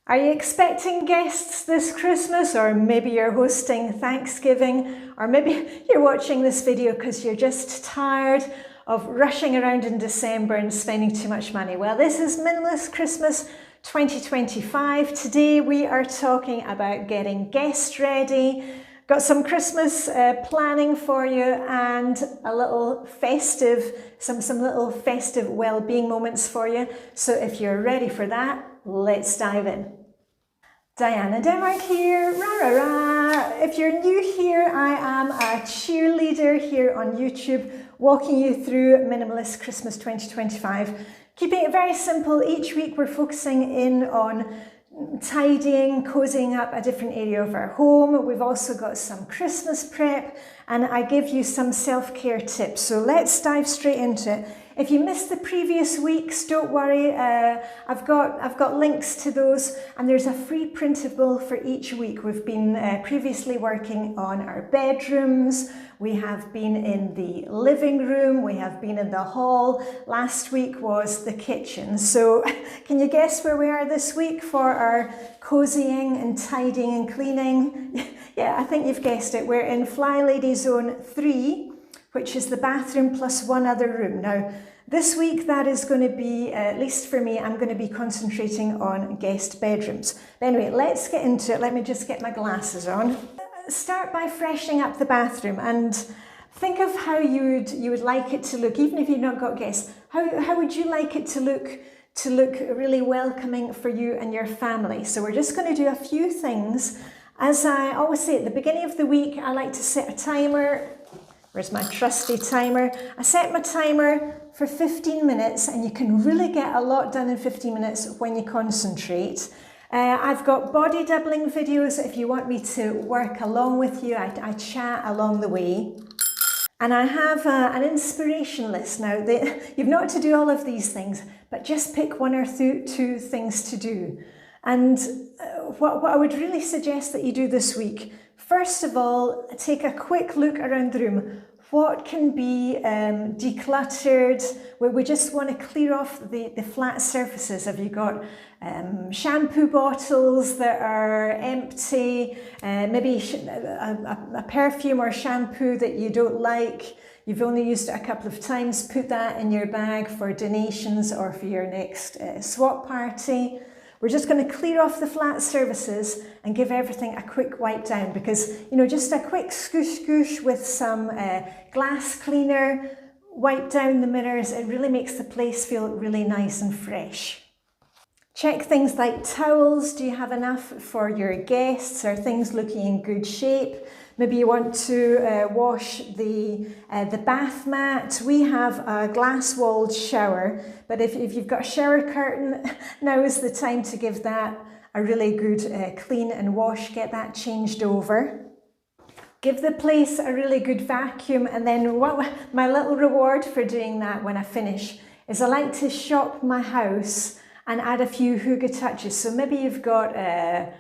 Are you expecting guests this Christmas, or maybe you're hosting Thanksgiving, or maybe you're watching this video because you're just tired of rushing around in December and spending too much money? Well, this is Minimalist Christmas 2025. Today we are talking about getting guest ready. Got some Christmas planning for you and a little festive, some little festive well-being moments for you. So if you're ready for that, let's dive in. Diane in Denmark here, rah rah rah. If you're new here, I am a cheerleader here on YouTube, walking you through Minimalist Christmas 2025. Keeping it very simple, each week we're focusing in on tidying, cozying up a different area of our home. We've also got some Christmas prep, and I give you some self-care tips. So let's dive straight into it. If you missed the previous weeks, don't worry. I've got links to those, and there's a free printable for each week. We've been previously working on our bedrooms. We have been in the living room. We have been in the hall. Last week was the kitchen. So can you guess where we are this week for our cozying and tidying and cleaning? Yeah, I think you've guessed it. We're in Flylady Zone 3, which is the bathroom plus one other room. Now, this week that is going to be, at least for me, I'm going to be concentrating on guest bedrooms. But anyway, let's get into it. Let me just get my glasses on. Start by freshening up the bathroom and think of how you would like it to look, even if you've not got guests. How would you like it to look really welcoming for you and your family? So we're just going to do a few things. As I always say at the beginning of the week, I like to set a timer. Where's my trusty timer? I set my timer for 15 minutes, and you can really get a lot done in 15 minutes when you concentrate. I've got body doubling videos if you want me to work along with you. I chat along the way. And I have an inspiration list now. You've not to do all of these things, but just pick one or two things to do. And what I would really suggest that you do this week, first of all, take a quick look around the room. What can be decluttered? We just want to clear off the flat surfaces. Have you got shampoo bottles that are empty? Maybe a perfume or shampoo that you don't like. You've only used it a couple of times. Put that in your bag for donations or for your next swap party. We're just going to clear off the flat surfaces and give everything a quick wipe down, because, you know, just a quick scoosh with some glass cleaner, wipe down the mirrors. It really makes the place feel really nice and fresh. Check things like towels. Do you have enough for your guests? Are things looking in good shape? Maybe you want to wash the bath mat. We have a glass-walled shower, but if you've got a shower curtain, now is the time to give that a really good clean and wash. Get that changed over. Give the place a really good vacuum, and then my little reward for doing that when I finish is I like to shop my house and add a few hygge touches. So maybe you've got a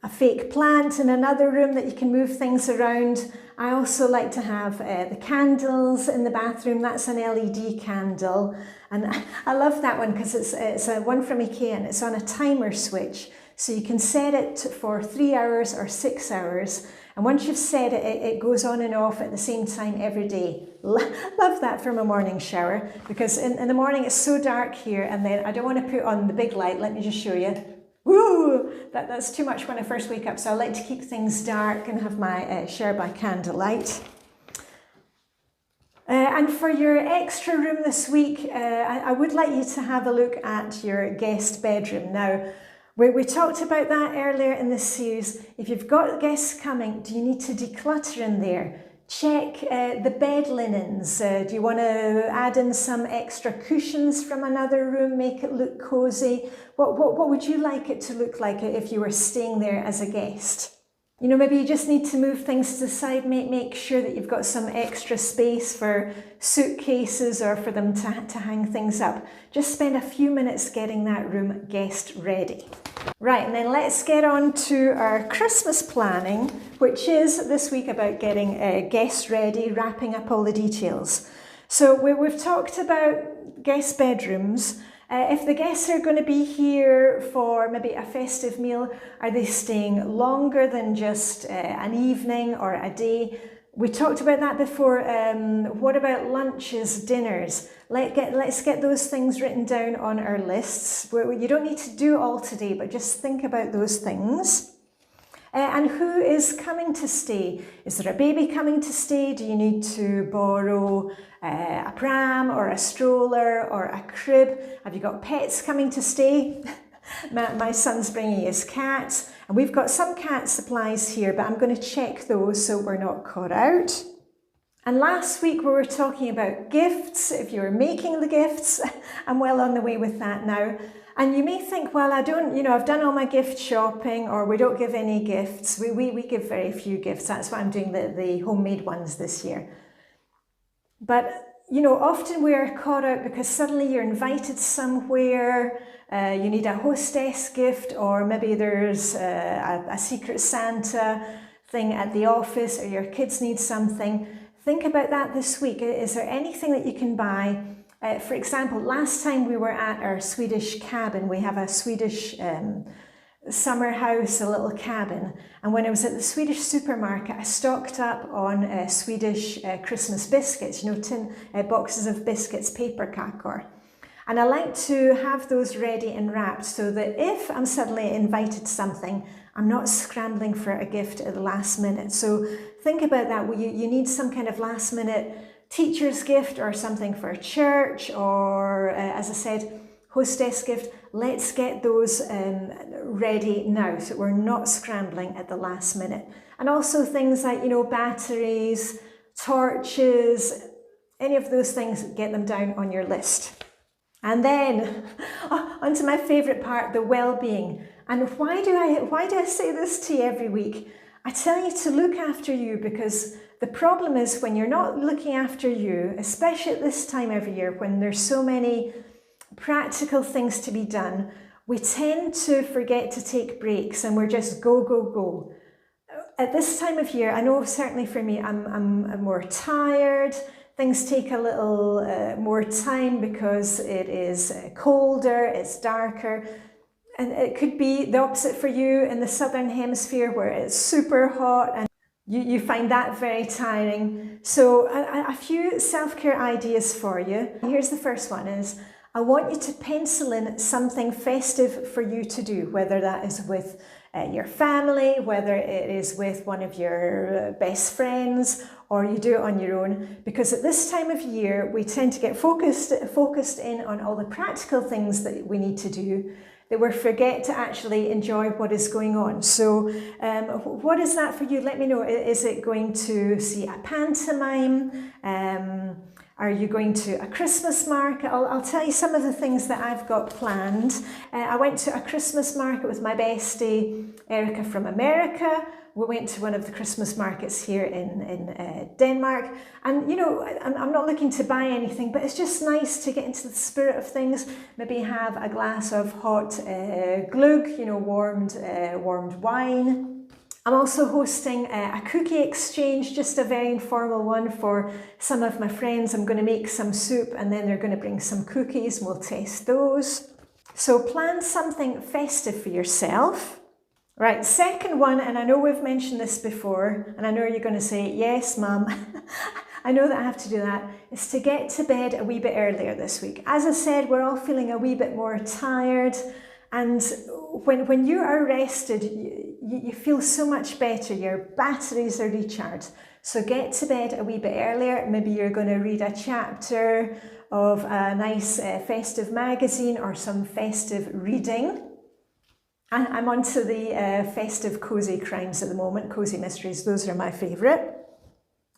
fake plant in another room that you can move things around. I also like to have the candles in the bathroom. That's an LED candle, and I love that one because it's a one from IKEA, and it's on a timer switch. So you can set it for 3 hours or 6 hours, and once you've set it, it goes on and off at the same time every day. Love that from a morning shower, because in the morning it's so dark here, and then I don't want to put on the big light. Let me just show you. Woo! That's too much when I first wake up, so I like to keep things dark and have my shower by candlelight. And for your extra room this week, I would like you to have a look at your guest bedroom. Now, we talked about that earlier in this series. If you've got guests coming, do you need to declutter in there? Check the bed linens. Do you want to add in some extra cushions from another room, make it look cozy? What would you like it to look like if you were staying there as a guest? You know, maybe you just need to move things to the side, make sure that you've got some extra space for suitcases or for them to hang things up. Just spend a few minutes getting that room guest ready. Right, and then let's get on to our Christmas planning, which is this week about getting guests ready, wrapping up all the details. So we've talked about guest bedrooms. If the guests are going to be here for maybe a festive meal, are they staying longer than just an evening or a day? We talked about that before. What about lunches, dinners? Let's get those things written down on our lists. You don't need to do all today, but just think about those things. And who is coming to stay? Is there a baby coming to stay? Do you need to borrow a pram or a stroller or a crib? Have you got pets coming to stay? My son's bringing his cat, and we've got some cat supplies here, but I'm going to check those so we're not caught out. And last week we were talking about gifts. If you're making the gifts, I'm well on the way with that now. And you may think, well, I don't, I've done all my gift shopping, or we don't give any gifts. We give very few gifts. That's why I'm doing the homemade ones this year. But often we're caught out because suddenly you're invited somewhere, you need a hostess gift, or maybe there's a secret Santa thing at the office, or your kids need something. Think about that this week. Is there anything that you can buy? For example, last time we were at our Swedish cabin. We have a Swedish summer house, a little cabin. And when I was at the Swedish supermarket, I stocked up on Swedish Christmas biscuits, tin boxes of biscuits, paperkakor. And I like to have those ready and wrapped so that if I'm suddenly invited to something, I'm not scrambling for a gift at the last minute. So think about that. You need some kind of last minute teacher's gift or something for church, or as I said, hostess gift. Let's get those ready now so we're not scrambling at the last minute. And also things like, batteries, torches, any of those things, get them down on your list. And then onto my favourite part, the well-being. And why do I say this to you every week? I tell you to look after you, because the problem is when you're not looking after you, especially at this time every year when there's so many practical things to be done, we tend to forget to take breaks and we're just go, go, go. At this time of year, I know certainly for me, I'm more tired. Things take a little more time because it is colder, it's darker. And it could be the opposite for you in the southern hemisphere where it's super hot and you find that very tiring. So a few self-care ideas for you. Here's the first one is, I want you to pencil in something festive for you to do, whether that is with your family, whether it is with one of your best friends, or you do it on your own. Because at this time of year, we tend to get focused in on all the practical things that we need to do, that we forget to actually enjoy what is going on. So what is that for you? Let me know. Is it going to see a pantomime? Are you going to a Christmas market? I'll tell you some of the things that I've got planned. I went to a Christmas market with my bestie, Erica from America. We went to one of the Christmas markets here in Denmark. And, I'm not looking to buy anything, but it's just nice to get into the spirit of things. Maybe have a glass of hot gløgg, warmed wine. I'm also hosting a cookie exchange, just a very informal one for some of my friends. I'm going to make some soup and then they're going to bring some cookies and we'll test those. So plan something festive for yourself. Right, second one, and I know we've mentioned this before, and I know you're going to say, yes, Mum, I know that I have to do that, is to get to bed a wee bit earlier this week. As I said, we're all feeling a wee bit more tired, and when you are rested, you feel so much better, your batteries are recharged. So get to bed a wee bit earlier. Maybe you're going to read a chapter of a nice festive magazine or some festive reading. I'm onto the festive cozy crimes at the moment, cozy mysteries. Those are my favourite,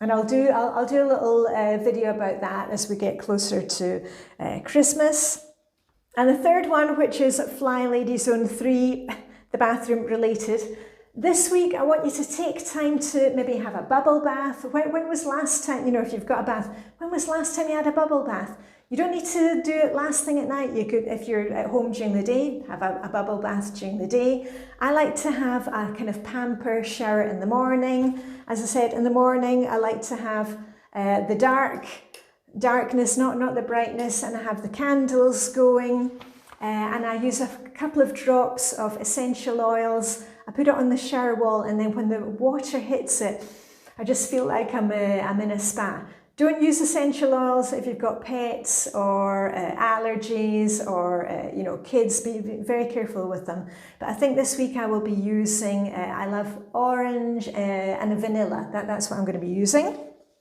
and I'll do a little video about that as we get closer to Christmas. And the third one, which is Flylady Zone 3, the bathroom related. This week, I want you to take time to maybe have a bubble bath. When was last time, if you've got a bath, when was last time you had a bubble bath? You don't need to do it last thing at night. You could, if you're at home during the day, have a bubble bath during the day. I like to have a kind of pamper shower in the morning. As I said, in the morning, I like to have the dark darkness, not the brightness, and I have the candles going, and I use a couple of drops of essential oils. I put it on the shower wall, and then when the water hits it, I just feel like I'm in a spa. Don't use essential oils if you've got pets or allergies or kids. Be very careful with them. But I think this week I will be using, I love orange and vanilla. That's what I'm going to be using.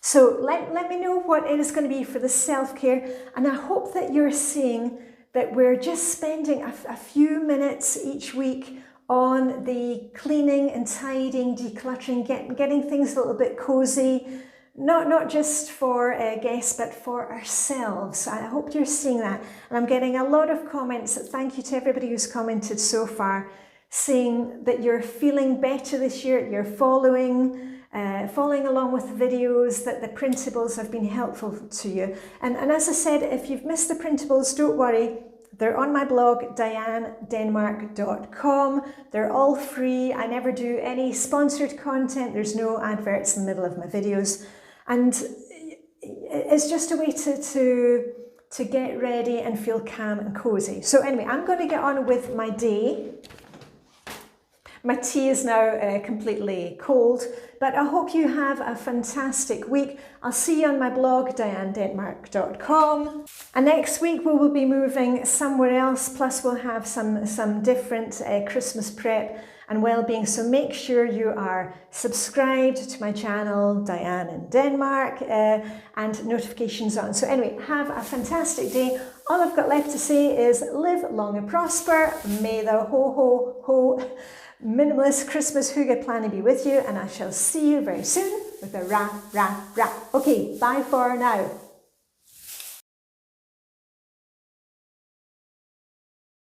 So let me know what it is going to be for the self-care, and I hope that you're seeing that we're just spending a few minutes each week on the cleaning and tidying, decluttering, getting things a little bit cozy. Not just for guests, but for ourselves. I hope you're seeing that. And I'm getting a lot of comments. Thank you to everybody who's commented so far, saying that you're feeling better this year, you're following along with the videos, that the printables have been helpful to you. And as I said, if you've missed the printables, don't worry. They're on my blog, dianedenmark.com. They're all free. I never do any sponsored content. There's no adverts in the middle of my videos. And it's just a way to get ready and feel calm and cozy. So anyway, I'm going to get on with my day. My tea is now completely cold, but I hope you have a fantastic week. I'll see you on my blog, dianedenmark.com. And next week we will be moving somewhere else, plus we'll have some different Christmas prep and well-being. So make sure you are subscribed to my channel, Diane in Denmark, and notifications on. So anyway, have a fantastic day. All I've got left to say is live long and prosper. May the ho Minimalist Christmas hygge planning be with you, and I shall see you very soon with a ra. Okay, bye for now.